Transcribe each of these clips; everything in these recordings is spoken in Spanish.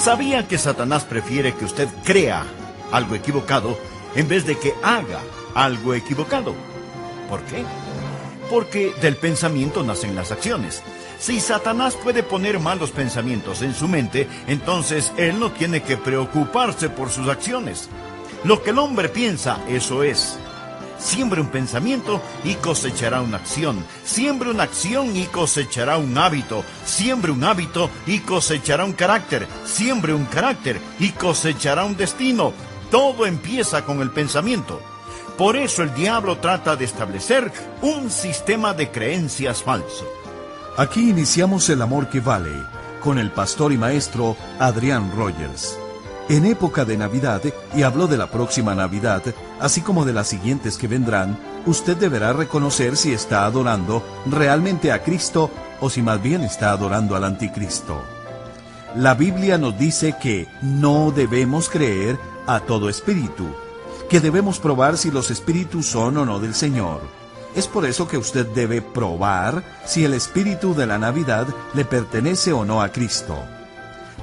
¿Sabía que Satanás prefiere que usted crea algo equivocado en vez de que haga algo equivocado? ¿Por qué? Porque del pensamiento nacen las acciones. Si Satanás puede poner malos pensamientos en su mente, entonces él no tiene que preocuparse por sus acciones. Lo que el hombre piensa, eso es. Siembre un pensamiento y cosechará una acción. Siembre una acción y cosechará un hábito. Siembre un hábito y cosechará un carácter. Siembre un carácter y cosechará un destino. Todo empieza con el pensamiento. Por eso el diablo trata de establecer un sistema de creencias falso. Aquí iniciamos El Amor que Vale, con el pastor y maestro Adrián Rogers. En época de Navidad, y habló de la próxima Navidad, así como de las siguientes que vendrán, usted deberá reconocer si está adorando realmente a Cristo o si más bien está adorando al anticristo. La Biblia nos dice que no debemos creer a todo espíritu, que debemos probar si los espíritus son o no del Señor. Es por eso que usted debe probar si el espíritu de la Navidad le pertenece o no a Cristo.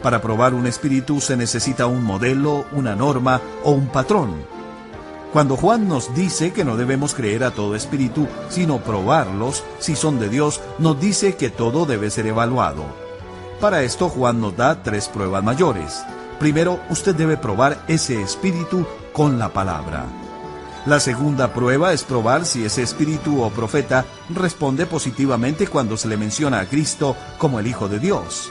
Para probar un espíritu se necesita un modelo, una norma o un patrón. Cuando Juan nos dice que no debemos creer a todo espíritu, sino probarlos, si son de Dios, nos dice que todo debe ser evaluado. Para esto Juan nos da 3 pruebas mayores. Primero, usted debe probar ese espíritu con la palabra. La segunda prueba es probar si ese espíritu o profeta responde positivamente cuando se le menciona a Cristo como el Hijo de Dios.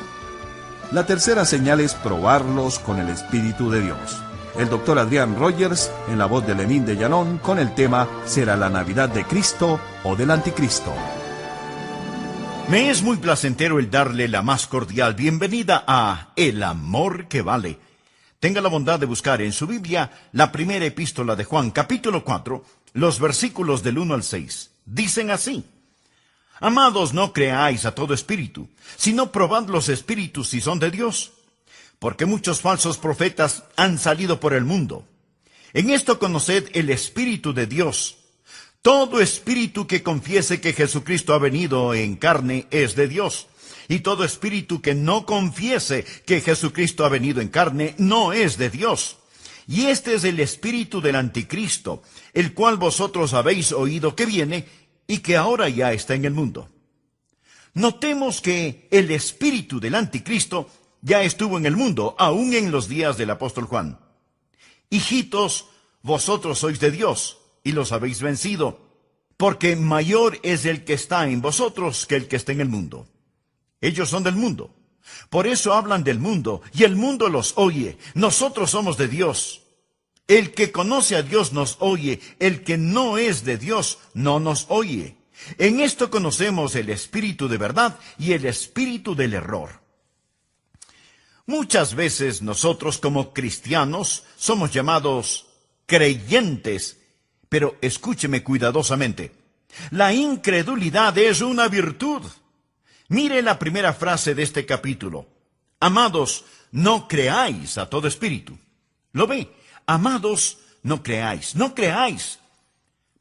La tercera señal es probarlos con el Espíritu de Dios. El doctor Adrián Rogers, en la voz de Lenín de Llanón, con el tema ¿Será la Navidad de Cristo o del Anticristo? Me es muy placentero el darle la más cordial bienvenida a El Amor que Vale. Tenga la bondad de buscar en su Biblia la primera epístola de Juan, capítulo 4, los versículos del 1 al 6. Dicen así: Amados, no creáis a todo espíritu, sino probad los espíritus si son de Dios, porque muchos falsos profetas han salido por el mundo. En esto conoced el Espíritu de Dios. Todo espíritu que confiese que Jesucristo ha venido en carne es de Dios. Y todo espíritu que no confiese que Jesucristo ha venido en carne no es de Dios. Y este es el espíritu del anticristo, el cual vosotros habéis oído que viene y que ahora ya está en el mundo. Notemos que el espíritu del anticristo ya estuvo en el mundo, aún en los días del apóstol Juan. Hijitos, vosotros sois de Dios y los habéis vencido, porque mayor es el que está en vosotros que el que está en el mundo. Ellos son del mundo. Por eso hablan del mundo, y el mundo los oye. Nosotros somos de Dios. El que conoce a Dios nos oye. El que no es de Dios no nos oye. En esto conocemos el espíritu de verdad y el espíritu del error. Muchas veces nosotros como cristianos somos llamados creyentes, pero escúcheme cuidadosamente. La incredulidad es una virtud. Mire la primera frase de este capítulo. Amados, no creáis a todo espíritu. ¿Lo ve? Amados, no creáis, no creáis.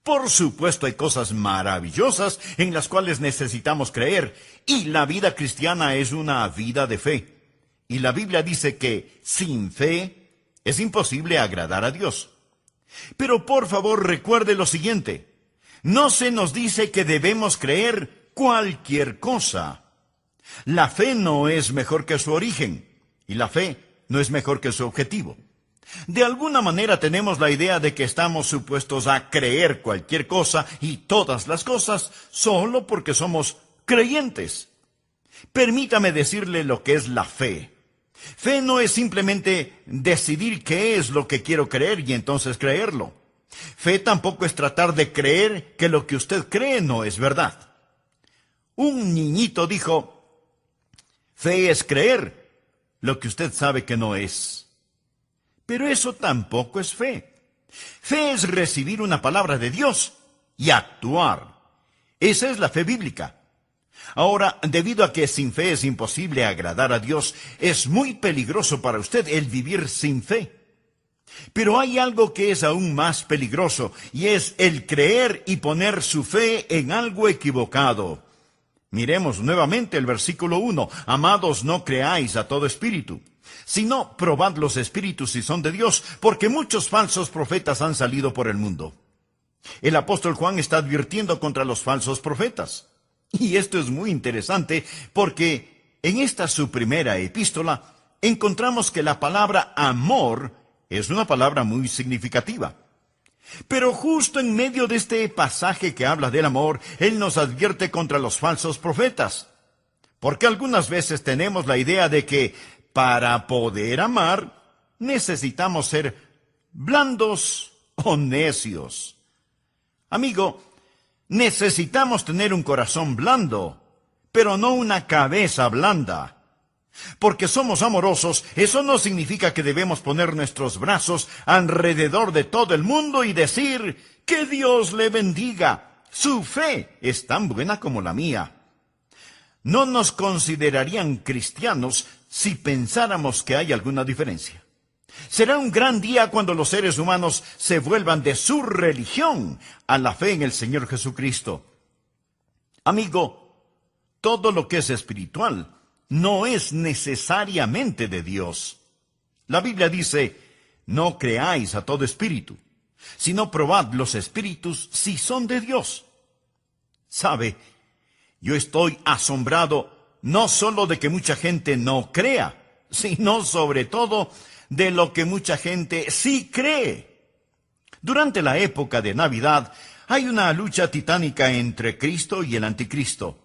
Por supuesto hay cosas maravillosas en las cuales necesitamos creer, y la vida cristiana es una vida de fe. Y la Biblia dice que sin fe es imposible agradar a Dios. Pero por favor recuerde lo siguiente. No se nos dice que debemos creer cualquier cosa. La fe no es mejor que su origen, y la fe no es mejor que su objetivo. De alguna manera tenemos la idea de que estamos supuestos a creer cualquier cosa y todas las cosas solo porque somos creyentes. Permítame decirle lo que es la fe. Fe no es simplemente decidir qué es lo que quiero creer y entonces creerlo. Fe tampoco es tratar de creer que lo que usted cree no es verdad. Un niñito dijo, fe es creer lo que usted sabe que no es. Pero eso tampoco es fe. Fe es recibir una palabra de Dios y actuar. Esa es la fe bíblica. Ahora, debido a que sin fe es imposible agradar a Dios, es muy peligroso para usted el vivir sin fe. Pero hay algo que es aún más peligroso, y es el creer y poner su fe en algo equivocado. Miremos nuevamente el versículo 1. Amados, no creáis a todo espíritu. sino probad los espíritus si son de Dios, porque muchos falsos profetas han salido por el mundo. El apóstol Juan está advirtiendo contra los falsos profetas. Y esto es muy interesante porque en esta su primera epístola encontramos que la palabra amor es una palabra muy significativa. Pero justo en medio de este pasaje que habla del amor, él nos advierte contra los falsos profetas. Porque algunas veces tenemos la idea de que para poder amar necesitamos ser blandos o necios. Amigo, necesitamos tener un corazón blando, pero no una cabeza blanda. Porque somos amorosos, eso no significa que debemos poner nuestros brazos alrededor de todo el mundo y decir, que Dios le bendiga. Su fe es tan buena como la mía. No nos considerarían cristianos si pensáramos que hay alguna diferencia. Será un gran día cuando los seres humanos se vuelvan de su religión a la fe en el Señor Jesucristo. Amigo, todo lo que es espiritual no es necesariamente de Dios. La Biblia dice, no creáis a todo espíritu, sino probad los espíritus si son de Dios. ¿Sabe? Yo estoy asombrado no solo de que mucha gente no crea, sino sobre todo de lo que mucha gente sí cree. Durante la época de Navidad hay una lucha titánica entre Cristo y el Anticristo.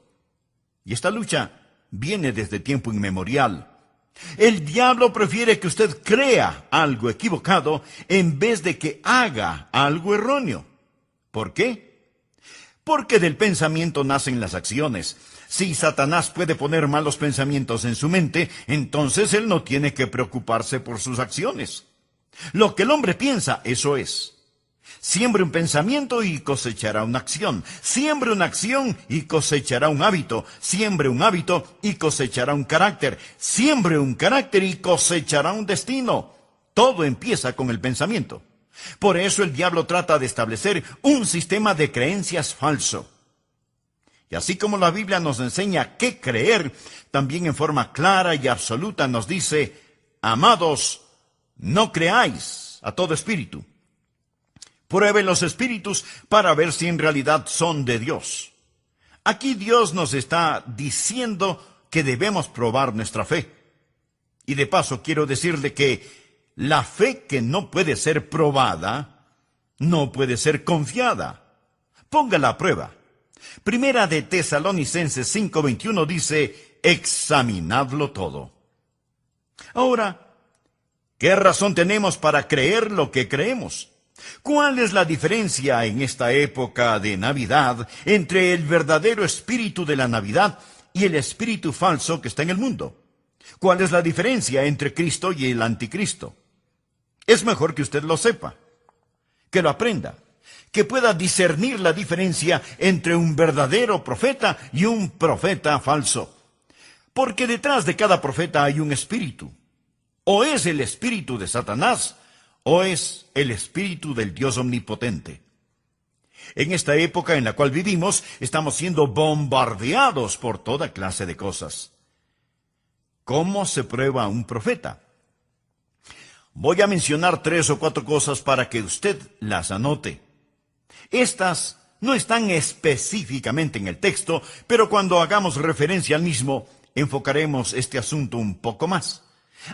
Y esta lucha viene desde tiempo inmemorial. El diablo prefiere que usted crea algo equivocado en vez de que haga algo erróneo. ¿Por qué? Porque del pensamiento nacen las acciones. Si Satanás puede poner malos pensamientos en su mente, entonces él no tiene que preocuparse por sus acciones. Lo que el hombre piensa, eso es. Siembre un pensamiento y cosechará una acción. Siembre una acción y cosechará un hábito. Siembre un hábito y cosechará un carácter. Siembre un carácter y cosechará un destino. Todo empieza con el pensamiento. Por eso el diablo trata de establecer un sistema de creencias falso. Y así como la Biblia nos enseña qué creer, también en forma clara y absoluta nos dice, amados, no creáis a todo espíritu. Prueben los espíritus para ver si en realidad son de Dios. Aquí Dios nos está diciendo que debemos probar nuestra fe. Y de paso quiero decirle que la fe que no puede ser probada, no puede ser confiada. Póngala a prueba. Primera de Tesalonicenses 5:21 dice, examinadlo todo. Ahora, ¿qué razón tenemos para creer lo que creemos? ¿Cuál es la diferencia en esta época de Navidad entre el verdadero espíritu de la Navidad y el espíritu falso que está en el mundo? ¿Cuál es la diferencia entre Cristo y el Anticristo? Es mejor que usted lo sepa, que lo aprenda, que pueda discernir la diferencia entre un verdadero profeta y un profeta falso. Porque detrás de cada profeta hay un espíritu. O es el espíritu de Satanás, o es el espíritu del Dios omnipotente. En esta época en la cual vivimos, estamos siendo bombardeados por toda clase de cosas. ¿Cómo se prueba un profeta? Voy a mencionar 3 o 4 cosas para que usted las anote. Estas no están específicamente en el texto, pero cuando hagamos referencia al mismo, enfocaremos este asunto un poco más.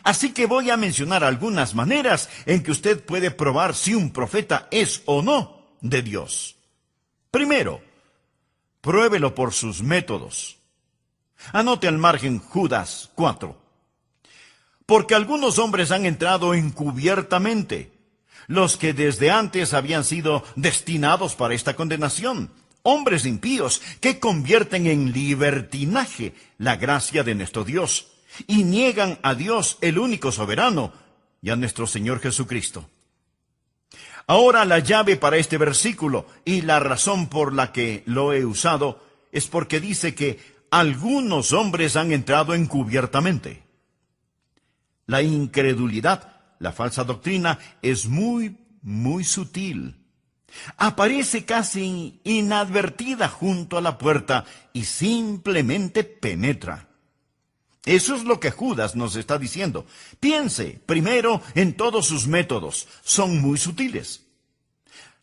Así que voy a mencionar algunas maneras en que usted puede probar si un profeta es o no de Dios. Primero, pruébelo por sus métodos. Anote al margen Judas 4. Porque algunos hombres han entrado encubiertamente, los que desde antes habían sido destinados para esta condenación, hombres impíos que convierten en libertinaje la gracia de nuestro Dios, y niegan a Dios, el único soberano, y a nuestro Señor Jesucristo. Ahora la llave para este versículo, y la razón por la que lo he usado, es porque dice que algunos hombres han entrado encubiertamente. La incredulidad, la falsa doctrina, es muy sutil. Aparece casi inadvertida junto a la puerta y simplemente penetra. Eso es lo que Judas nos está diciendo. Piense primero en todos sus métodos. Son muy sutiles.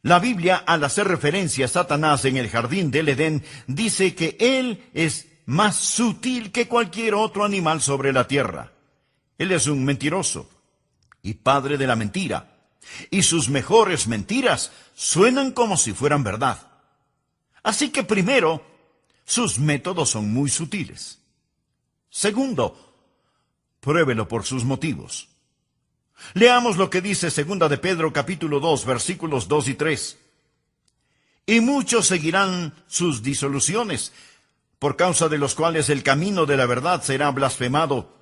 La Biblia, al hacer referencia a Satanás en el jardín del Edén, dice que él es más sutil que cualquier otro animal sobre la tierra. Él es un mentiroso y padre de la mentira, y sus mejores mentiras suenan como si fueran verdad. Así que primero, sus métodos son muy sutiles. Segundo, pruébelo por sus motivos. Leamos lo que dice 2 de Pedro capítulo 2, versículos 2 y 3. Y muchos seguirán sus disoluciones, por causa de los cuales el camino de la verdad será blasfemado,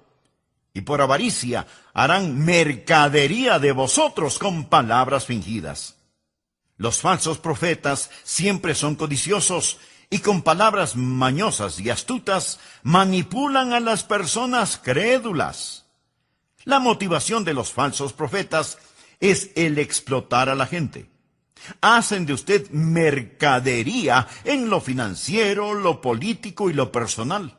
y por avaricia harán mercadería de vosotros con palabras fingidas. Los falsos profetas siempre son codiciosos, y con palabras mañosas y astutas manipulan a las personas crédulas. La motivación de los falsos profetas es el explotar a la gente. Hacen de usted mercadería en lo financiero, lo político y lo personal.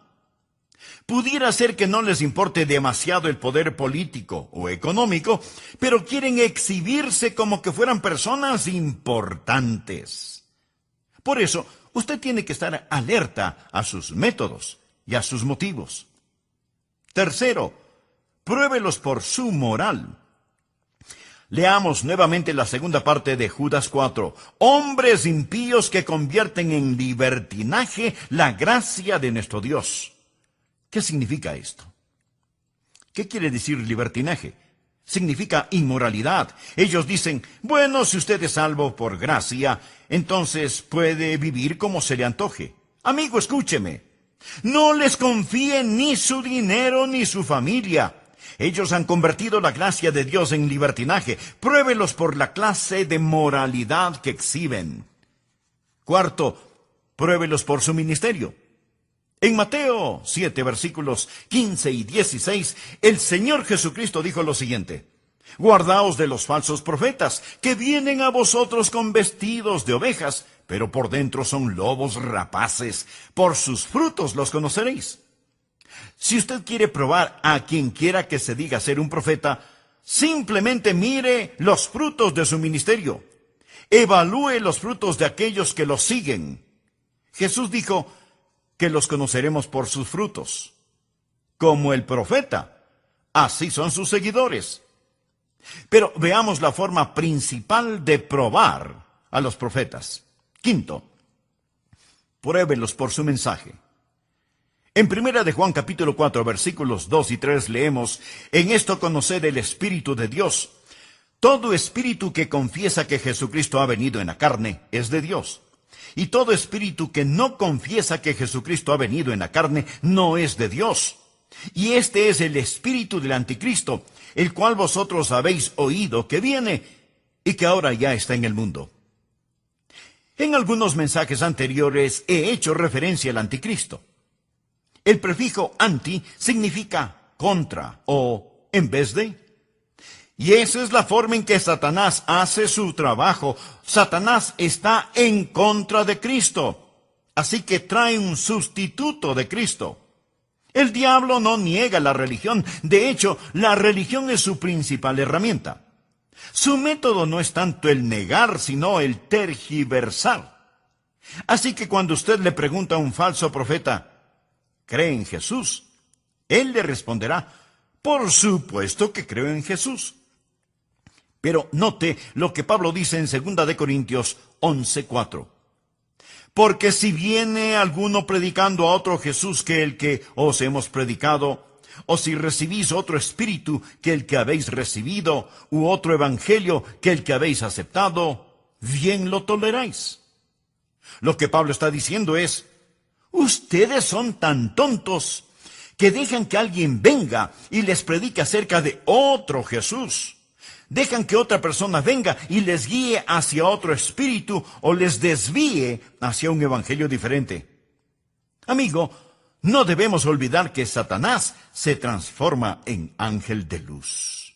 Pudiera ser que no les importe demasiado el poder político o económico, pero quieren exhibirse como que fueran personas importantes. Por eso, usted tiene que estar alerta a sus métodos y a sus motivos. Tercero, pruébelos por su moral. Leamos nuevamente la segunda parte de Judas 4. Hombres impíos que convierten en libertinaje la gracia de nuestro Dios. ¿Qué significa esto? ¿Qué quiere decir libertinaje? Significa inmoralidad. Ellos dicen, bueno, si usted es salvo por gracia, entonces puede vivir como se le antoje. Amigo, escúcheme. No les confíe ni su dinero ni su familia. Ellos han convertido la gracia de Dios en libertinaje. Pruébelos por la clase de moralidad que exhiben. Cuarto, pruébelos por su ministerio. En Mateo 7, versículos 15 y 16, el Señor Jesucristo dijo lo siguiente: Guardaos de los falsos profetas, que vienen a vosotros con vestidos de ovejas, pero por dentro son lobos rapaces. Por sus frutos los conoceréis. Si usted quiere probar a quien quiera que se diga ser un profeta, simplemente mire los frutos de su ministerio. Evalúe los frutos de aquellos que los siguen. Jesús dijo que los conoceremos por sus frutos. Como el profeta, así son sus seguidores. Pero veamos la forma principal de probar a los profetas. Quinto, pruébelos por su mensaje. En 1 de Juan capítulo 4, versículos 2 y 3 leemos: En esto conoced el Espíritu de Dios. Todo espíritu que confiesa que Jesucristo ha venido en la carne es de Dios. Y todo espíritu que no confiesa que Jesucristo ha venido en la carne no es de Dios. Y este es el espíritu del anticristo, el cual vosotros habéis oído que viene y que ahora ya está en el mundo. En algunos mensajes anteriores he hecho referencia al anticristo. El prefijo anti significa contra o en vez de. Y esa es la forma en que Satanás hace su trabajo. Satanás está en contra de Cristo. Así que trae un sustituto de Cristo. El diablo no niega la religión. De hecho, la religión es su principal herramienta. Su método no es tanto el negar, sino el tergiversar. Así que cuando usted le pregunta a un falso profeta, ¿cree en Jesús?, él le responderá, por supuesto que creo en Jesús. Pero note lo que Pablo dice en 2 de Corintios 11:4. Porque si viene alguno predicando a otro Jesús que el que os hemos predicado, o si recibís otro espíritu que el que habéis recibido, u otro evangelio que el que habéis aceptado, bien lo toleráis. Lo que Pablo está diciendo es: ustedes son tan tontos que dejan que alguien venga y les predique acerca de otro Jesús. Dejan que otra persona venga y les guíe hacia otro espíritu o les desvíe hacia un evangelio diferente. Amigo, no debemos olvidar que Satanás se transforma en ángel de luz.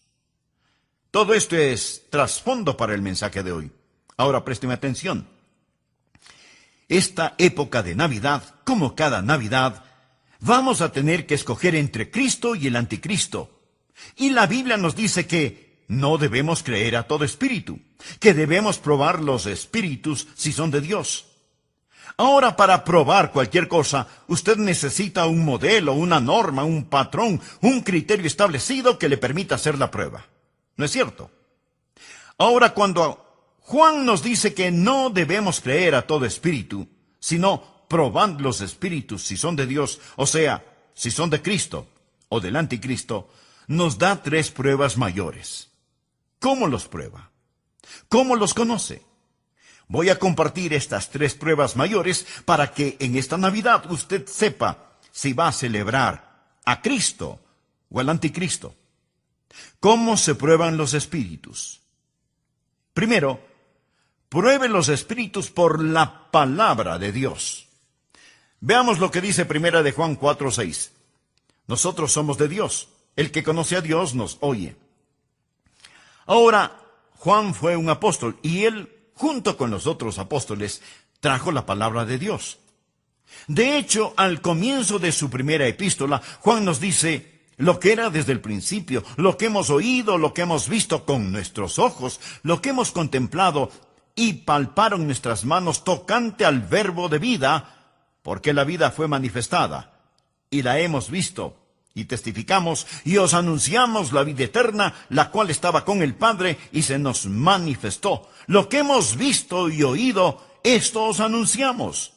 Todo esto es trasfondo para el mensaje de hoy. Ahora présteme atención. Esta época de Navidad, como cada Navidad, Vamos a tener que escoger entre Cristo y el anticristo. Y la Biblia nos dice que no debemos creer a todo espíritu, que debemos probar los espíritus si son de Dios. Ahora, para probar cualquier cosa, usted necesita un modelo, una norma, un patrón, un criterio establecido que le permita hacer la prueba. ¿No es cierto? Ahora, cuando Juan nos dice que no debemos creer a todo espíritu, sino probando los espíritus si son de Dios, o sea, si son de Cristo o del anticristo, nos da 3 pruebas mayores. ¿Cómo los prueba? ¿Cómo los conoce? Voy a compartir estas 3 pruebas mayores para que en esta Navidad usted sepa si va a celebrar a Cristo o al anticristo. ¿Cómo se prueban los espíritus? Primero, pruebe los espíritus por la palabra de Dios. Veamos lo que dice Primera de Juan 4:6. Nosotros somos de Dios. El que conoce a Dios nos oye. Ahora, Juan fue un apóstol y él, junto con los otros apóstoles, trajo la palabra de Dios. De hecho, al comienzo de su primera epístola, Juan nos dice lo que era desde el principio, lo que hemos oído, lo que hemos visto con nuestros ojos, lo que hemos contemplado y palparon nuestras manos tocante al verbo de vida, porque la vida fue manifestada, y la hemos visto, y testificamos, y os anunciamos la vida eterna, la cual estaba con el Padre, y se nos manifestó. Lo que hemos visto y oído, esto os anunciamos.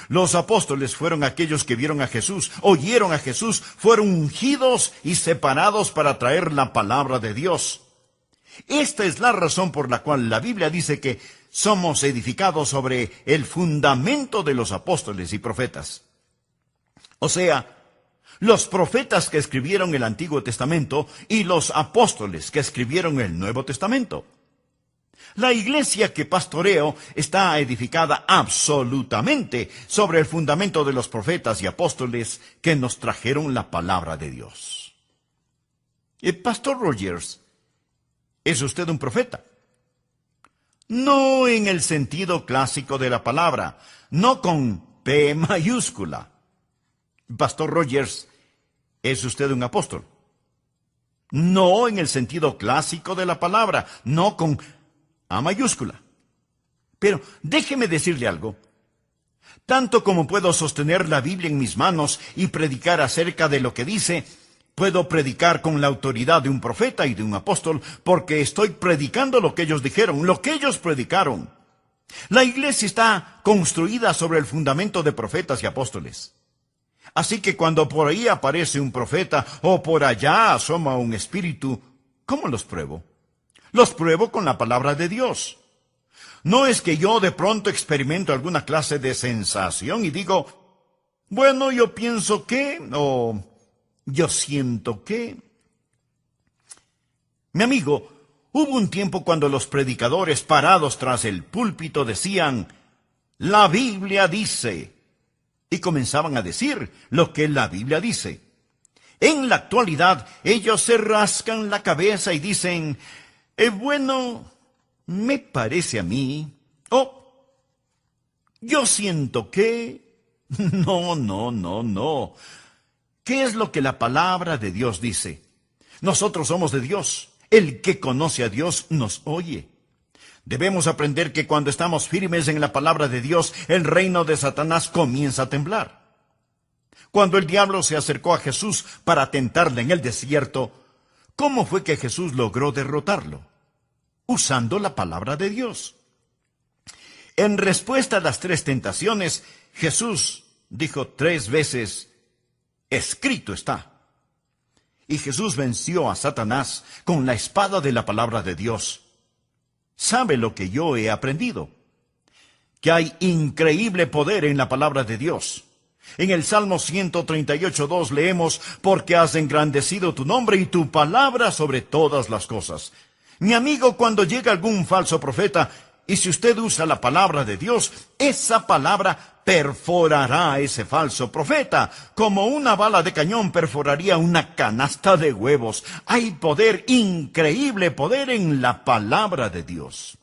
Los apóstoles fueron aquellos que vieron a Jesús, oyeron a Jesús, fueron ungidos y separados para traer la palabra de Dios. Esta es la razón por la cual la Biblia dice que somos edificados sobre el fundamento de los apóstoles y profetas. O sea, los profetas que escribieron el Antiguo Testamento y los apóstoles que escribieron el Nuevo Testamento. La iglesia que pastoreo está edificada absolutamente sobre el fundamento de los profetas y apóstoles que nos trajeron la palabra de Dios. El Pastor Rogers, ¿es usted un profeta? No en el sentido clásico de la palabra, no con P mayúscula. Pastor Rogers, ¿es usted un apóstol? No en el sentido clásico de la palabra, no con A mayúscula. Pero déjeme decirle algo. Tanto como puedo sostener la Biblia en mis manos y predicar acerca de lo que dice, puedo predicar con la autoridad de un profeta y de un apóstol, porque estoy predicando lo que ellos dijeron, lo que ellos predicaron. La iglesia está construida sobre el fundamento de profetas y apóstoles. Así que cuando por ahí aparece un profeta o por allá asoma un espíritu, ¿cómo los pruebo? Los pruebo con la palabra de Dios. No es que yo de pronto experimento alguna clase de sensación y digo, bueno, yo pienso que, o yo siento que. Mi amigo, hubo un tiempo cuando los predicadores parados tras el púlpito decían, la Biblia dice, y comenzaban a decir lo que la Biblia dice. En la actualidad, ellos se rascan la cabeza y dicen, bueno, me parece a mí, yo siento que, no. ¿Qué es lo que la palabra de Dios dice? Nosotros somos de Dios. El que conoce a Dios nos oye. Debemos aprender que cuando estamos firmes en la palabra de Dios, el reino de Satanás comienza a temblar. Cuando el diablo se acercó a Jesús para tentarle en el desierto, ¿cómo fue que Jesús logró derrotarlo? Usando la palabra de Dios. En respuesta a las 3 tentaciones, Jesús dijo 3 veces, escrito está. Y Jesús venció a Satanás con la espada de la palabra de Dios. ¿Sabe lo que yo he aprendido? Que hay increíble poder en la palabra de Dios. En el Salmo 138:2 leemos, porque has engrandecido tu nombre y tu palabra sobre todas las cosas. Mi amigo, cuando llega algún falso profeta, y si usted usa la palabra de Dios, esa palabra perforará a ese falso profeta, como una bala de cañón perforaría una canasta de huevos. Hay poder, increíble poder en la palabra de Dios.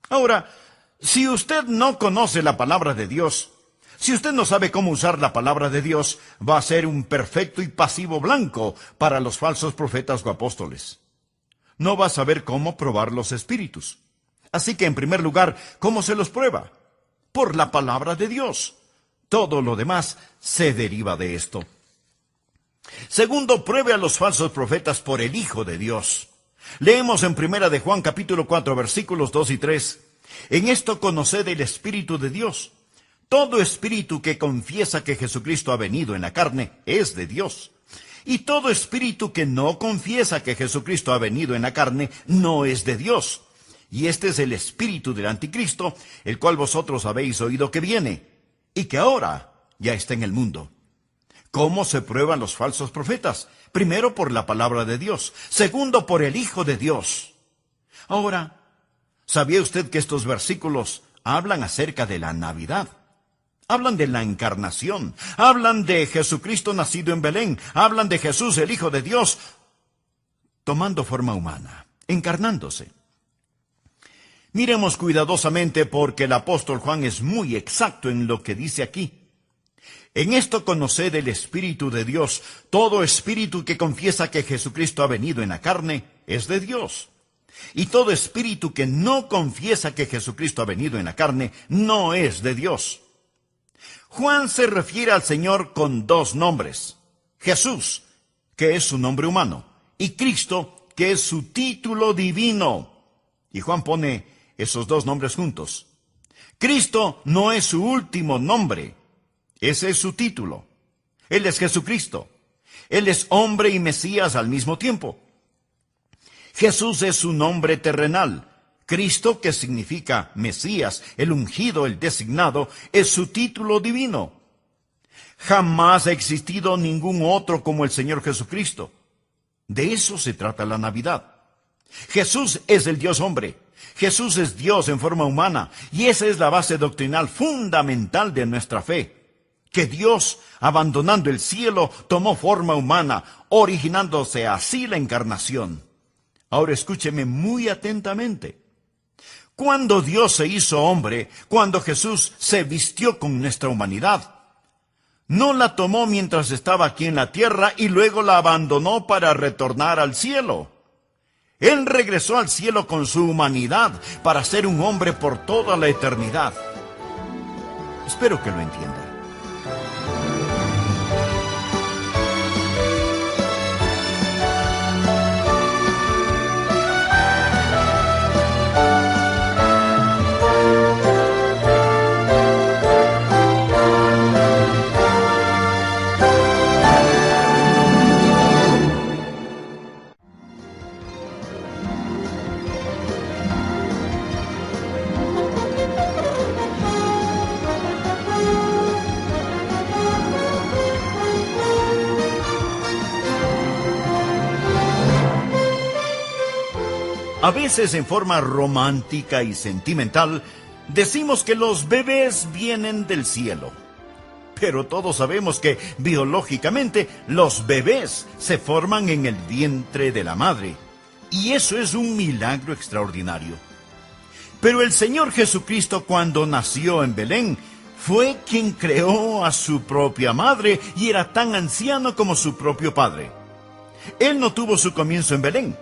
Ahora, si usted no conoce la palabra de Dios, Si usted no sabe cómo usar la palabra de Dios, va a ser un perfecto y pasivo blanco para los falsos profetas o apóstoles. No va a saber cómo probar los espíritus. Así que, en primer lugar, ¿cómo se los prueba? Por la palabra de Dios. Todo lo demás se deriva de esto. Segundo, pruebe a los falsos profetas por el Hijo de Dios. Leemos en 1 de Juan capítulo 4, versículos 2 y 3. En esto conoced el Espíritu de Dios. Todo espíritu que confiesa que Jesucristo ha venido en la carne es de Dios. Y todo espíritu que no confiesa que Jesucristo ha venido en la carne no es de Dios. Y este es el espíritu del anticristo, el cual vosotros habéis oído que viene, y que ahora ya está en el mundo. ¿Cómo se prueban los falsos profetas? Primero, por la palabra de Dios. Segundo, por el Hijo de Dios. Ahora, ¿sabía usted que estos versículos hablan acerca de la Navidad? Hablan de la encarnación, hablan de Jesucristo nacido en Belén, hablan de Jesús, el Hijo de Dios, tomando forma humana, encarnándose. Miremos cuidadosamente porque el apóstol Juan es muy exacto en lo que dice aquí. En esto conoced el Espíritu de Dios. Todo espíritu que confiesa que Jesucristo ha venido en la carne es de Dios. Y todo espíritu que no confiesa que Jesucristo ha venido en la carne no es de Dios. Juan se refiere al Señor con dos nombres. Jesús, que es su nombre humano, y Cristo, que es su título divino. Y Juan pone esos dos nombres juntos. Cristo no es su último nombre. Ese es su título. Él es Jesucristo. Él es hombre y Mesías al mismo tiempo. Jesús es su nombre terrenal. Cristo, que significa Mesías, el ungido, el designado, es su título divino. Jamás ha existido ningún otro como el Señor Jesucristo. De eso se trata la Navidad. Jesús es el Dios hombre. Jesús es Dios en forma humana. Y esa es la base doctrinal fundamental de nuestra fe. Que Dios, abandonando el cielo, tomó forma humana, originándose así la encarnación. Ahora escúcheme muy atentamente. Cuando Dios se hizo hombre, cuando Jesús se vistió con nuestra humanidad, no la tomó mientras estaba aquí en la tierra y luego la abandonó para retornar al cielo. Él regresó al cielo con su humanidad para ser un hombre por toda la eternidad. Espero que lo entienda. A veces, en forma romántica y sentimental, decimos que los bebés vienen del cielo. Pero todos sabemos que, biológicamente, los bebés se forman en el vientre de la madre. Y eso es un milagro extraordinario. Pero el Señor Jesucristo, cuando nació en Belén, fue quien creó a su propia madre y era tan anciano como su propio padre. Él no tuvo su comienzo en Belén.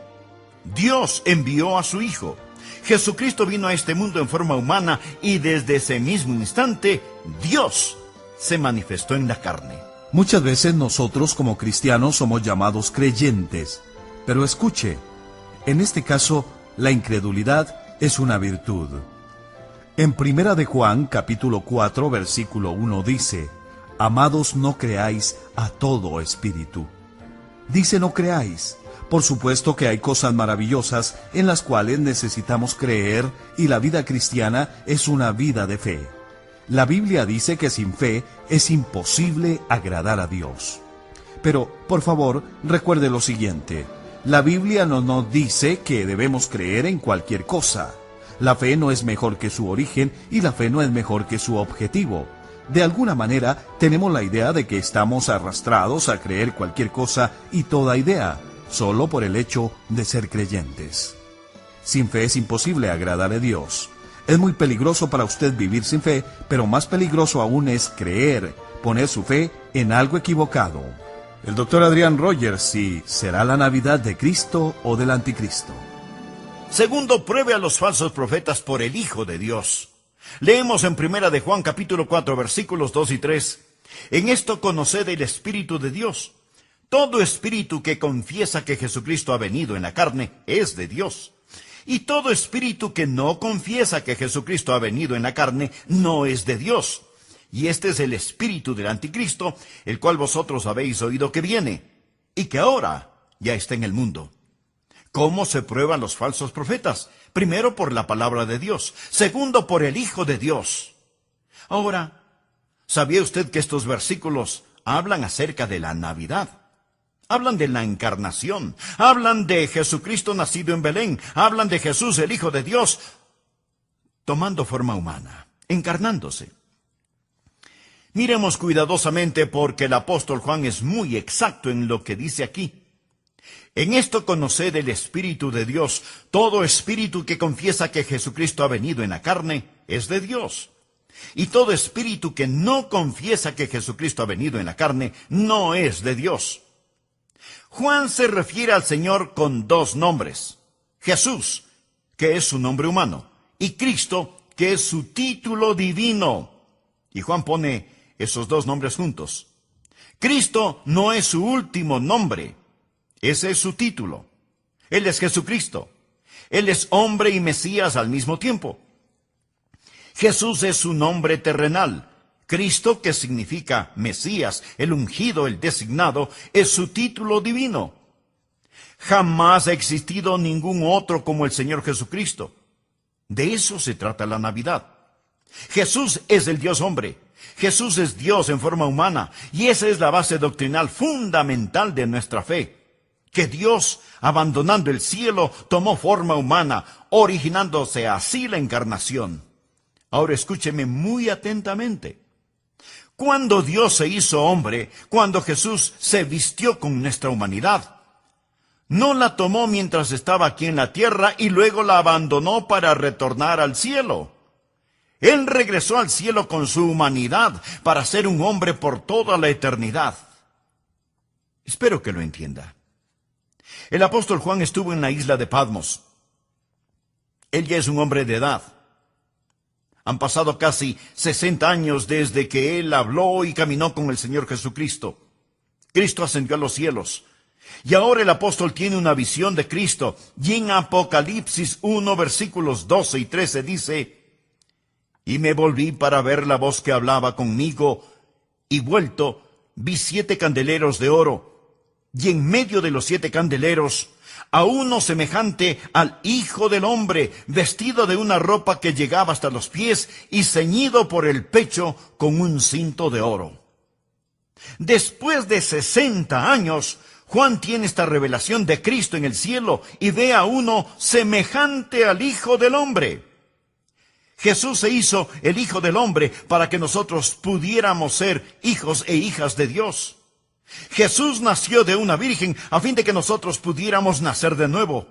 Dios envió a su Hijo. Jesucristo vino a este mundo en forma humana y desde ese mismo instante, Dios se manifestó en la carne. Muchas veces nosotros como cristianos somos llamados creyentes. Pero escuche, en este caso, la incredulidad es una virtud. En 1 de Juan, capítulo 4, versículo 1 dice, Amados, no creáis a todo espíritu. Dice no creáis. Por supuesto que hay cosas maravillosas en las cuales necesitamos creer y la vida cristiana es una vida de fe. La Biblia dice que sin fe es imposible agradar a Dios. Pero, por favor, recuerde lo siguiente. La Biblia no nos dice que debemos creer en cualquier cosa. La fe no es mejor que su origen y la fe no es mejor que su objetivo. De alguna manera, tenemos la idea de que estamos arrastrados a creer cualquier cosa y toda idea, solo por el hecho de ser creyentes. Sin fe es imposible agradar a Dios. Es muy peligroso para usted vivir sin fe, pero más peligroso aún es creer, poner su fe en algo equivocado. El doctor Adrián Rogers, si será la Navidad de Cristo o del Anticristo. Segundo, pruebe a los falsos profetas por el Hijo de Dios. Leemos en 1 de Juan capítulo 4 versículos 2 y 3. En esto conoced el Espíritu de Dios. Todo espíritu que confiesa que Jesucristo ha venido en la carne es de Dios. Y todo espíritu que no confiesa que Jesucristo ha venido en la carne no es de Dios. Y este es el espíritu del Anticristo, el cual vosotros habéis oído que viene, y que ahora ya está en el mundo. ¿Cómo se prueban los falsos profetas? Primero, por la palabra de Dios. Segundo, por el Hijo de Dios. Ahora, ¿sabía usted que estos versículos hablan acerca de la Navidad? Hablan de la encarnación, hablan de Jesucristo nacido en Belén, hablan de Jesús, el Hijo de Dios, tomando forma humana, encarnándose. Miremos cuidadosamente porque el apóstol Juan es muy exacto en lo que dice aquí. En esto conoced el Espíritu de Dios. Todo espíritu que confiesa que Jesucristo ha venido en la carne es de Dios. Y todo espíritu que no confiesa que Jesucristo ha venido en la carne no es de Dios. Juan se refiere al Señor con dos nombres. Jesús, que es su nombre humano, y Cristo, que es su título divino. Y Juan pone esos dos nombres juntos. Cristo no es su último nombre. Ese es su título. Él es Jesucristo. Él es hombre y Mesías al mismo tiempo. Jesús es su nombre terrenal. Cristo, que significa Mesías, el ungido, el designado, es su título divino. Jamás ha existido ningún otro como el Señor Jesucristo. De eso se trata la Navidad. Jesús es el Dios hombre. Jesús es Dios en forma humana. Y esa es la base doctrinal fundamental de nuestra fe. Que Dios, abandonando el cielo, tomó forma humana, originándose así la encarnación. Ahora escúcheme muy atentamente. Cuando Dios se hizo hombre, cuando Jesús se vistió con nuestra humanidad, no la tomó mientras estaba aquí en la tierra y luego la abandonó para retornar al cielo. Él regresó al cielo con su humanidad para ser un hombre por toda la eternidad. Espero que lo entienda. El apóstol Juan estuvo en la isla de Patmos. Él ya es un hombre de edad. Han pasado casi 60 años desde que él habló y caminó con el Señor Jesucristo. Cristo ascendió a los cielos. Y ahora el apóstol tiene una visión de Cristo. Y en Apocalipsis 1, versículos 12 y 13 dice: Y me volví para ver la voz que hablaba conmigo, y vuelto, vi 7 candeleros de oro, y en medio de los 7 candeleros, a uno semejante al Hijo del Hombre, vestido de una ropa que llegaba hasta los pies y ceñido por el pecho con un cinto de oro. Después de 60 años, Juan tiene esta revelación de Cristo en el cielo y ve a uno semejante al Hijo del Hombre. Jesús se hizo el Hijo del Hombre para que nosotros pudiéramos ser hijos e hijas de Dios. Jesús nació de una virgen a fin de que nosotros pudiéramos nacer de nuevo.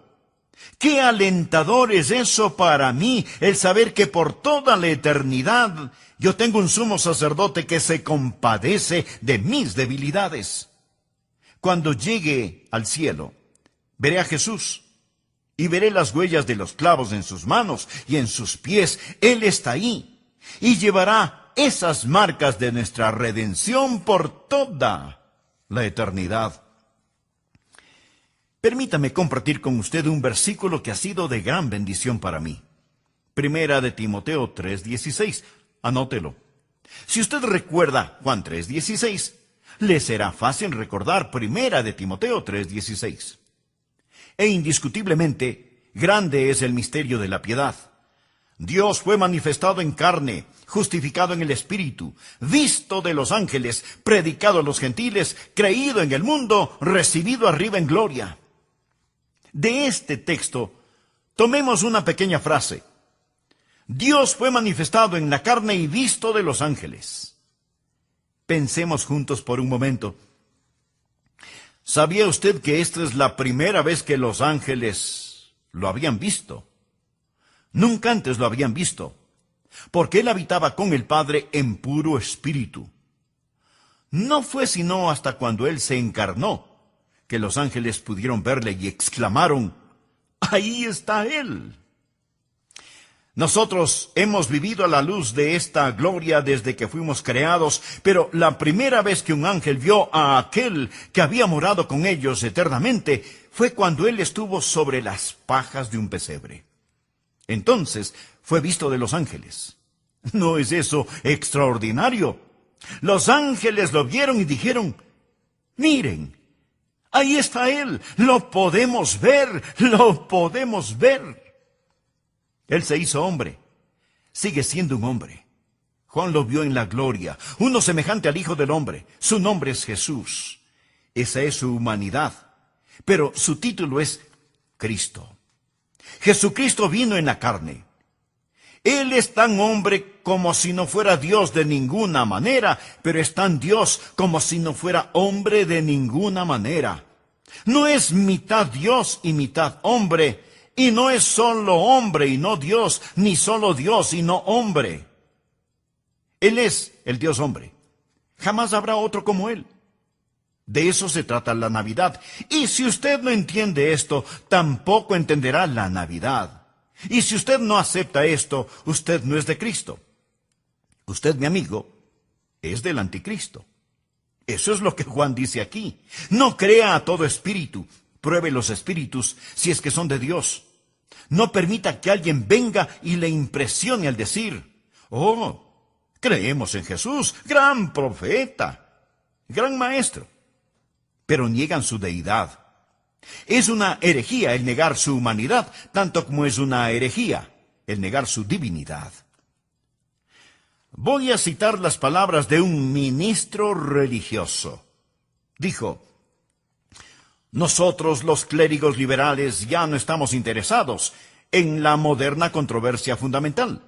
¡Qué alentador es eso para mí, el saber que por toda la eternidad yo tengo un sumo sacerdote que se compadece de mis debilidades! Cuando llegue al cielo, veré a Jesús y veré las huellas de los clavos en sus manos y en sus pies. Él está ahí y llevará esas marcas de nuestra redención por toda la eternidad. Permítame compartir con usted un versículo que ha sido de gran bendición para mí. 1 de Timoteo 3:16. Anótelo. Si usted recuerda Juan 3:16, le será fácil recordar 1 de Timoteo 3:16. E indiscutiblemente, grande es el misterio de la piedad. Dios fue manifestado en carne, justificado en el Espíritu, visto de los ángeles, predicado a los gentiles, creído en el mundo, recibido arriba en gloria. De este texto, tomemos una pequeña frase. Dios fue manifestado en la carne y visto de los ángeles. Pensemos juntos por un momento. ¿Sabía usted que esta es la primera vez que los ángeles lo habían visto? Nunca antes lo habían visto, porque él habitaba con el Padre en puro espíritu. No fue sino hasta cuando él se encarnó que los ángeles pudieron verle y exclamaron: ¡ahí está él! Nosotros hemos vivido a la luz de esta gloria desde que fuimos creados, pero la primera vez que un ángel vio a aquel que había morado con ellos eternamente fue cuando él estuvo sobre las pajas de un pesebre. Entonces fue visto de los ángeles. ¿No es eso extraordinario? Los ángeles lo vieron y dijeron: miren, ahí está él, lo podemos ver, lo podemos ver. Él se hizo hombre, sigue siendo un hombre. Juan lo vio en la gloria, uno semejante al Hijo del Hombre. Su nombre es Jesús. Esa es su humanidad, pero su título es Cristo. Jesucristo vino en la carne. Él es tan hombre como si no fuera Dios de ninguna manera, pero es tan Dios como si no fuera hombre de ninguna manera. No es mitad Dios y mitad hombre, y no es solo hombre y no Dios, ni solo Dios y no hombre. Él es el Dios hombre. Jamás habrá otro como Él. De eso se trata la Navidad. Y si usted no entiende esto, tampoco entenderá la Navidad. Y si usted no acepta esto, usted no es de Cristo. Usted, mi amigo, es del anticristo. Eso es lo que Juan dice aquí. No crea a todo espíritu. Pruebe los espíritus si es que son de Dios. No permita que alguien venga y le impresione al decir: oh, creemos en Jesús, gran profeta, gran maestro. Pero niegan su deidad. Es una herejía el negar su humanidad, tanto como es una herejía el negar su divinidad. Voy a citar las palabras de un ministro religioso. Dijo: nosotros, los clérigos liberales, ya no estamos interesados en la moderna controversia fundamental.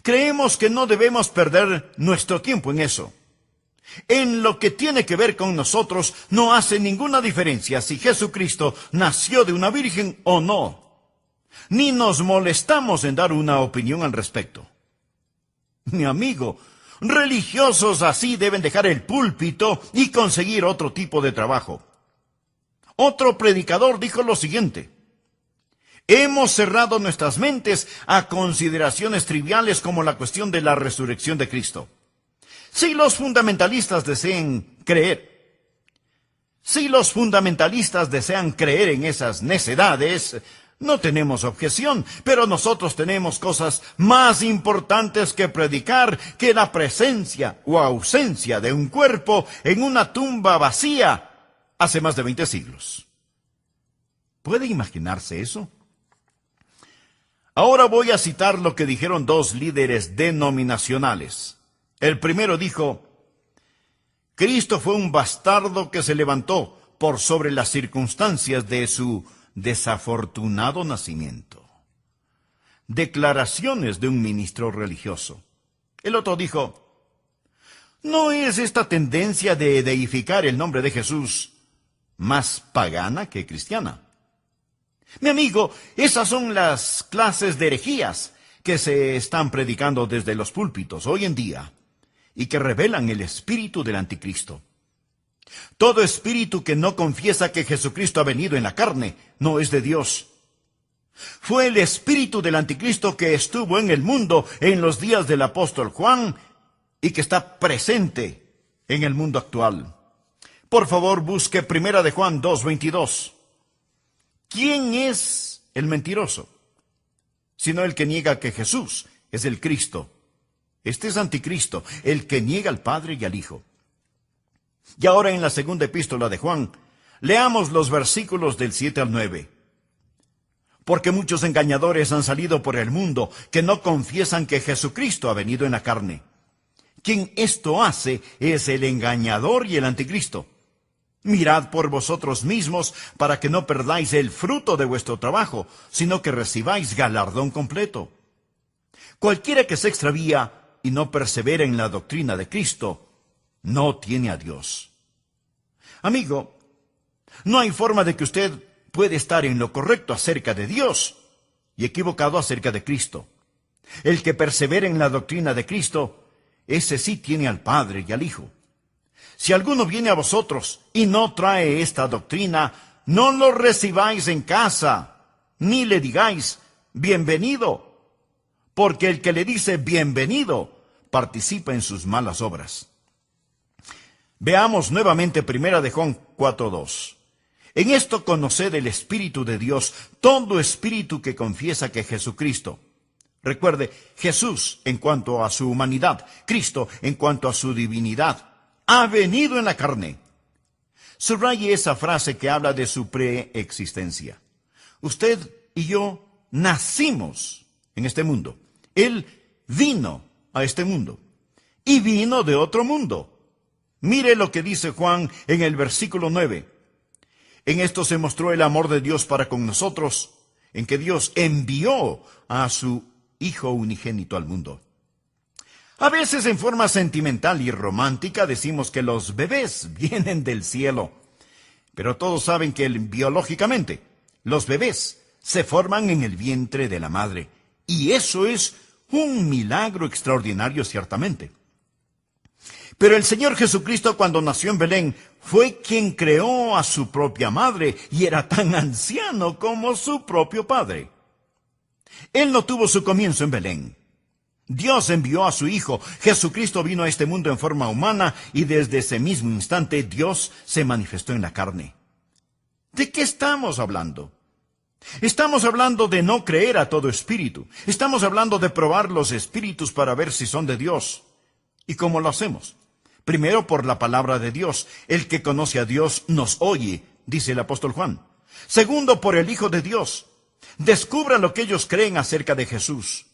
Creemos que no debemos perder nuestro tiempo en eso. En lo que tiene que ver con nosotros, no hace ninguna diferencia si Jesucristo nació de una virgen o no. Ni nos molestamos en dar una opinión al respecto. Mi amigo, religiosos así deben dejar el púlpito y conseguir otro tipo de trabajo. Otro predicador dijo lo siguiente: hemos cerrado nuestras mentes a consideraciones triviales como la cuestión de la resurrección de Cristo. Si los fundamentalistas desean creer en esas necedades, no tenemos objeción, pero nosotros tenemos cosas más importantes que predicar que la presencia o ausencia de un cuerpo en una tumba vacía hace más de 20 siglos. ¿Puede imaginarse eso? Ahora voy a citar lo que dijeron dos líderes denominacionales. El primero dijo: Cristo fue un bastardo que se levantó por sobre las circunstancias de su desafortunado nacimiento. Declaraciones de un ministro religioso. El otro dijo: ¿no es esta tendencia de deificar el nombre de Jesús más pagana que cristiana? Mi amigo, esas son las clases de herejías que se están predicando desde los púlpitos hoy en día y que revelan el espíritu del anticristo. Todo espíritu que no confiesa que Jesucristo ha venido en la carne no es de Dios. Fue el espíritu del anticristo que estuvo en el mundo en los días del apóstol Juan y que está presente en el mundo actual. Por favor, busque 1 de Juan 2:22. ¿Quién es el mentiroso? Sino el que niega que Jesús es el Cristo. Este es anticristo, el que niega al Padre y al Hijo. Y ahora en la segunda epístola de Juan, leamos los versículos del 7 al 9. Porque muchos engañadores han salido por el mundo que no confiesan que Jesucristo ha venido en la carne. Quien esto hace es el engañador y el anticristo. Mirad por vosotros mismos para que no perdáis el fruto de vuestro trabajo, sino que recibáis galardón completo. Cualquiera que se extravía y no persevera en la doctrina de Cristo, no tiene a Dios. Amigo, no hay forma de que usted pueda estar en lo correcto acerca de Dios y equivocado acerca de Cristo. El que persevera en la doctrina de Cristo, ese sí tiene al Padre y al Hijo. Si alguno viene a vosotros y no trae esta doctrina, no lo recibáis en casa, ni le digáis, bienvenido, porque el que le dice bienvenido, participa en sus malas obras. Veamos nuevamente 1 de Juan 4:2. En esto conoced el Espíritu de Dios, todo espíritu que confiesa que Jesucristo. Recuerde, Jesús en cuanto a su humanidad, Cristo en cuanto a su divinidad, ha venido en la carne. Subraye esa frase que habla de su preexistencia. Usted y yo nacimos en este mundo. Él vino a este mundo y vino de otro mundo. Mire lo que dice Juan en el versículo 9. En esto se mostró el amor de Dios para con nosotros, en que Dios envió a su Hijo unigénito al mundo. A veces en forma sentimental y romántica decimos que los bebés vienen del cielo, pero todos saben que biológicamente los bebés se forman en el vientre de la madre, y eso es un milagro extraordinario ciertamente. Pero el Señor Jesucristo, cuando nació en Belén, fue quien creó a su propia madre y era tan anciano como su propio padre. Él no tuvo su comienzo en Belén. Dios envió a su Hijo. Jesucristo vino a este mundo en forma humana y desde ese mismo instante Dios se manifestó en la carne. ¿De qué estamos hablando? Estamos hablando de no creer a todo espíritu. Estamos hablando de probar los espíritus para ver si son de Dios. ¿Y cómo lo hacemos? Primero, por la palabra de Dios. El que conoce a Dios nos oye, dice el apóstol Juan. Segundo, por el Hijo de Dios. Descubran lo que ellos creen acerca de Jesús.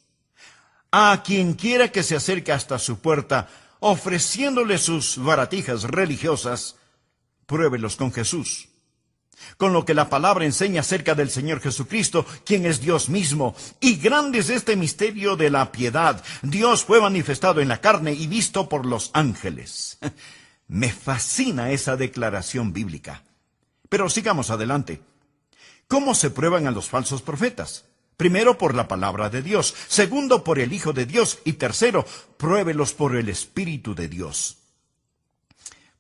A quien quiera que se acerque hasta su puerta, ofreciéndole sus baratijas religiosas, pruébelos con Jesús. Con lo que la palabra enseña acerca del Señor Jesucristo, quien es Dios mismo. Y grande es este misterio de la piedad. Dios fue manifestado en la carne y visto por los ángeles. Me fascina esa declaración bíblica. Pero sigamos adelante. ¿Cómo se prueban a los falsos profetas? Primero, por la palabra de Dios. Segundo, por el Hijo de Dios. Y tercero, pruébelos por el Espíritu de Dios.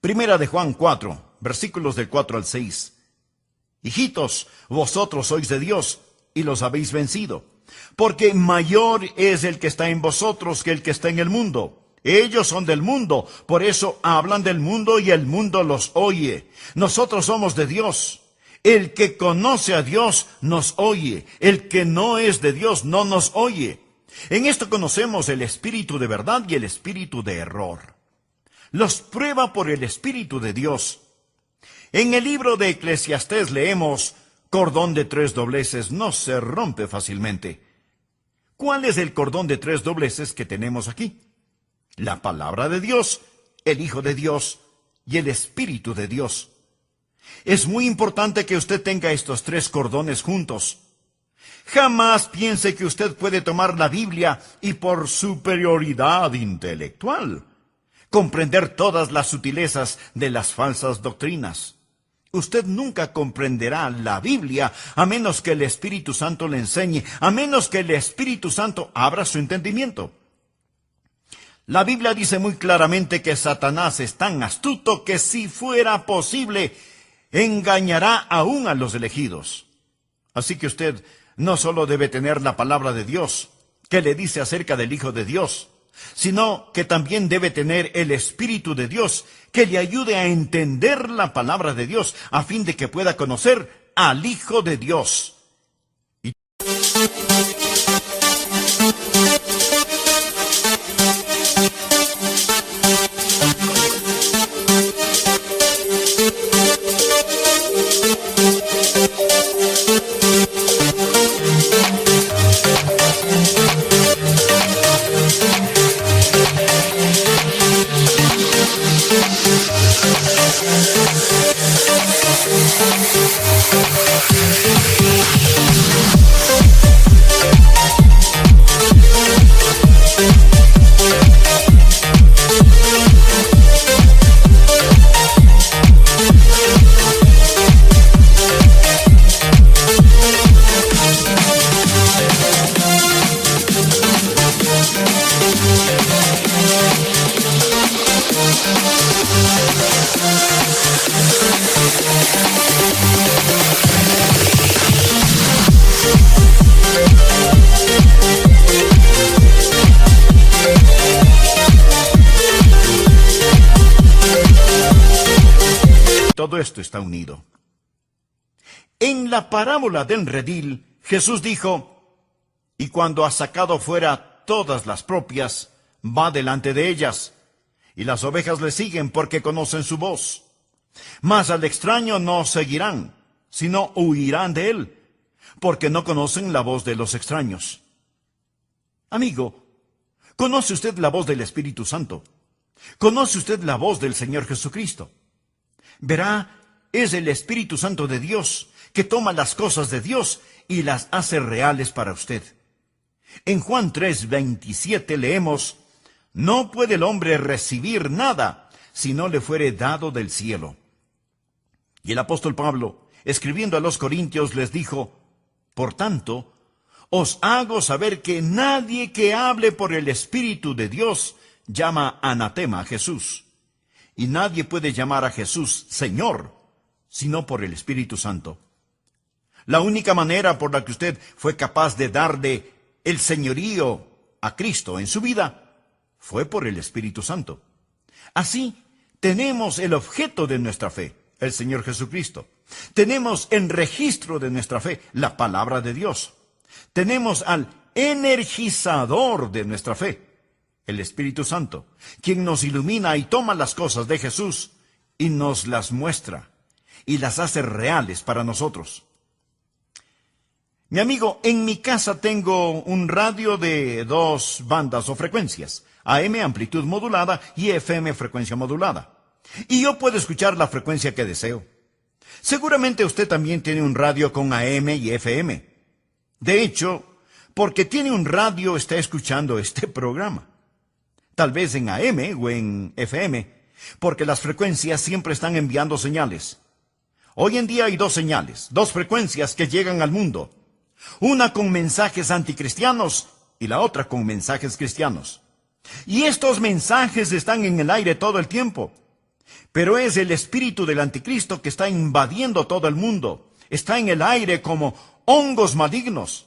1 de Juan 4, versículos del 4 al 6. Hijitos, vosotros sois de Dios, y los habéis vencido, porque mayor es el que está en vosotros que el que está en el mundo. Ellos son del mundo, por eso hablan del mundo y el mundo los oye. Nosotros somos de Dios. El que conoce a Dios nos oye, el que no es de Dios no nos oye. En esto conocemos el espíritu de verdad y el espíritu de error. Los prueba por el Espíritu de Dios. En el libro de Eclesiastés leemos, cordón de 3 dobleces no se rompe fácilmente. ¿Cuál es el cordón de 3 dobleces que tenemos aquí? La palabra de Dios, el Hijo de Dios y el Espíritu de Dios. Es muy importante que usted tenga estos 3 cordones juntos. Jamás piense que usted puede tomar la Biblia y por superioridad intelectual comprender todas las sutilezas de las falsas doctrinas. Usted nunca comprenderá la Biblia a menos que el Espíritu Santo le enseñe, a menos que el Espíritu Santo abra su entendimiento. La Biblia dice muy claramente que Satanás es tan astuto que si fuera posible, engañará aún a los elegidos. Así que usted no solo debe tener la palabra de Dios, que le dice acerca del Hijo de Dios, sino que también debe tener el Espíritu de Dios, que le ayude a entender la palabra de Dios, a fin de que pueda conocer al Hijo de Dios. Todo esto está unido. En la parábola del redil, Jesús dijo: y cuando ha sacado fuera todas las propias, va delante de ellas, y las ovejas le siguen porque conocen su voz. Mas al extraño no seguirán, sino huirán de él, porque no conocen la voz de los extraños. Amigo, ¿conoce usted la voz del Espíritu Santo? ¿Conoce usted la voz del Señor Jesucristo? Verá, es el Espíritu Santo de Dios que toma las cosas de Dios y las hace reales para usted. En Juan 3:27 leemos: no puede el hombre recibir nada si no le fuere dado del cielo. Y el apóstol Pablo, escribiendo a los Corintios, les dijo: por tanto, os hago saber que nadie que hable por el Espíritu de Dios llama anatema a Jesús. Y nadie puede llamar a Jesús Señor, sino por el Espíritu Santo. La única manera por la que usted fue capaz de darle el señorío a Cristo en su vida fue por el Espíritu Santo. Así, tenemos el objeto de nuestra fe, el Señor Jesucristo. Tenemos en registro de nuestra fe la palabra de Dios. Tenemos al energizador de nuestra fe, el Espíritu Santo, quien nos ilumina y toma las cosas de Jesús y nos las muestra y las hace reales para nosotros. Mi amigo, en mi casa tengo un radio de 2 bandas o frecuencias, AM amplitud modulada y FM frecuencia modulada. Y yo puedo escuchar la frecuencia que deseo. Seguramente usted también tiene un radio con AM y FM. De hecho, porque tiene un radio está escuchando este programa. Tal vez en AM o en FM, porque las frecuencias siempre están enviando señales. Hoy en día hay 2 señales, 2 frecuencias que llegan al mundo. Una con mensajes anticristianos y la otra con mensajes cristianos. Y estos mensajes están en el aire todo el tiempo. Pero es el espíritu del anticristo que está invadiendo todo el mundo. Está en el aire como hongos malignos.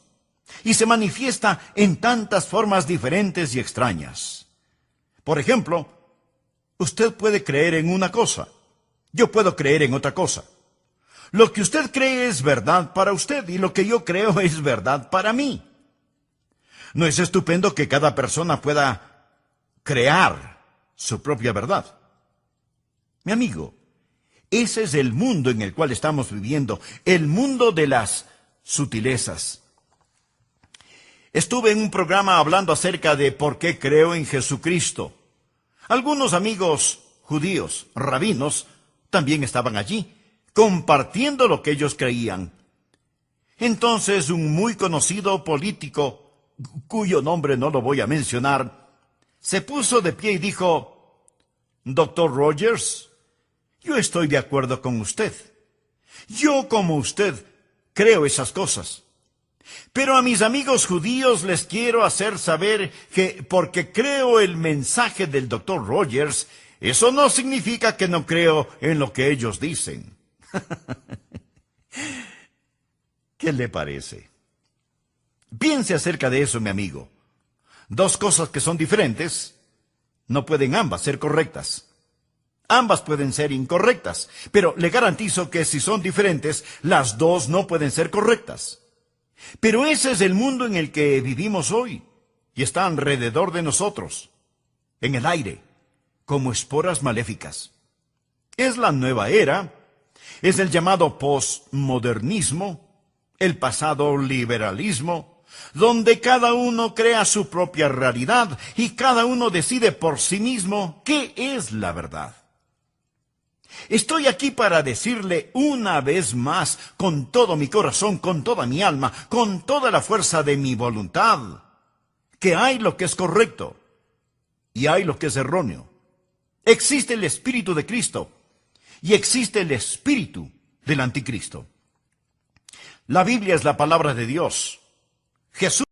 Y se manifiesta en tantas formas diferentes y extrañas. Por ejemplo, usted puede creer en una cosa. Yo puedo creer en otra cosa. Lo que usted cree es verdad para usted y lo que yo creo es verdad para mí. ¿No es estupendo que cada persona pueda crear su propia verdad? Mi amigo, ese es el mundo en el cual estamos viviendo, el mundo de las sutilezas. Estuve en un programa hablando acerca de por qué creo en Jesucristo. Algunos amigos judíos, rabinos, también estaban allí, compartiendo lo que ellos creían. Entonces un muy conocido político, cuyo nombre no lo voy a mencionar, se puso de pie y dijo: Dr. Rogers, yo estoy de acuerdo con usted. Yo, como usted, creo esas cosas. Pero a mis amigos judíos les quiero hacer saber que porque creo el mensaje del Dr. Rogers, eso no significa que no creo en lo que ellos dicen. ¿Qué le parece? Piense acerca de eso, mi amigo. 2 cosas que son diferentes no pueden ambas ser correctas. Ambas pueden ser incorrectas, pero le garantizo que si son diferentes, las 2 no pueden ser correctas. Pero ese es el mundo en el que vivimos hoy, y está alrededor de nosotros, en el aire, como esporas maléficas. Es la nueva era, es el llamado postmodernismo, el pasado liberalismo, donde cada uno crea su propia realidad y cada uno decide por sí mismo qué es la verdad. Estoy aquí para decirle una vez más, con todo mi corazón, con toda mi alma, con toda la fuerza de mi voluntad, que hay lo que es correcto y hay lo que es erróneo. Existe el Espíritu de Cristo y existe el espíritu del anticristo. La Biblia es la palabra de Dios. Jesús.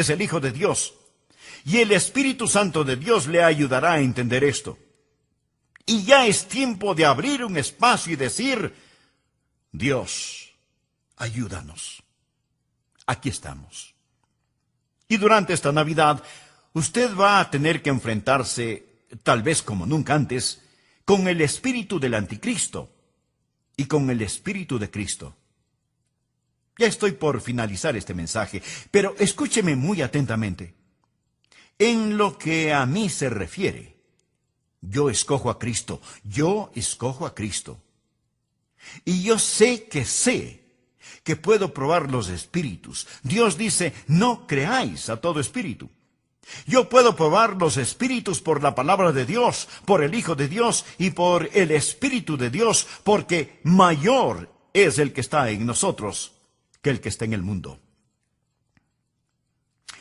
es el Hijo de Dios. Y el Espíritu Santo de Dios le ayudará a entender esto. Y ya es tiempo de abrir un espacio y decir: Dios, ayúdanos. Aquí estamos. Y durante esta Navidad, usted va a tener que enfrentarse, tal vez como nunca antes, con el espíritu del anticristo y con el espíritu de Cristo. Ya estoy por finalizar este mensaje, pero escúcheme muy atentamente. En lo que a mí se refiere, yo escojo a Cristo, yo escojo a Cristo. Y yo sé que puedo probar los espíritus. Dios dice: no creáis a todo espíritu. Yo puedo probar los espíritus por la palabra de Dios, por el Hijo de Dios y por el Espíritu de Dios, porque mayor es el que está en nosotros que el que está en el mundo.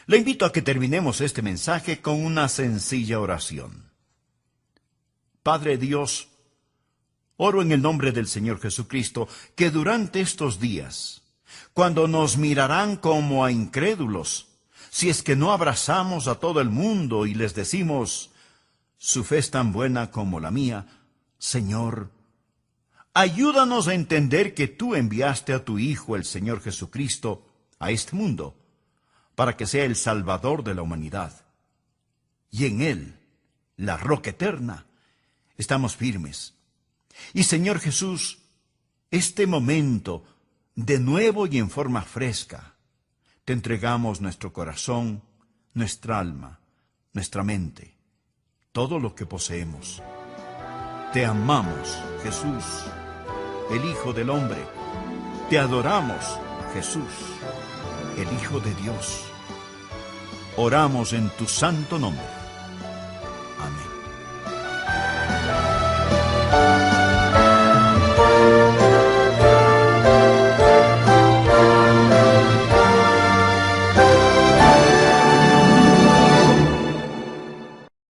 Le invito a que terminemos este mensaje con una sencilla oración. Padre Dios, oro en el nombre del Señor Jesucristo, que durante estos días, cuando nos mirarán como a incrédulos, si es que no abrazamos a todo el mundo y les decimos: su fe es tan buena como la mía, Señor, ayúdanos a entender que tú enviaste a tu Hijo, el Señor Jesucristo, a este mundo, para que sea el Salvador de la humanidad. Y en Él, la roca eterna, estamos firmes. Y Señor Jesús, este momento, de nuevo y en forma fresca, te entregamos nuestro corazón, nuestra alma, nuestra mente, todo lo que poseemos. Te amamos, Jesús, el Hijo del Hombre. Te adoramos, Jesús, el Hijo de Dios. Oramos en tu santo nombre.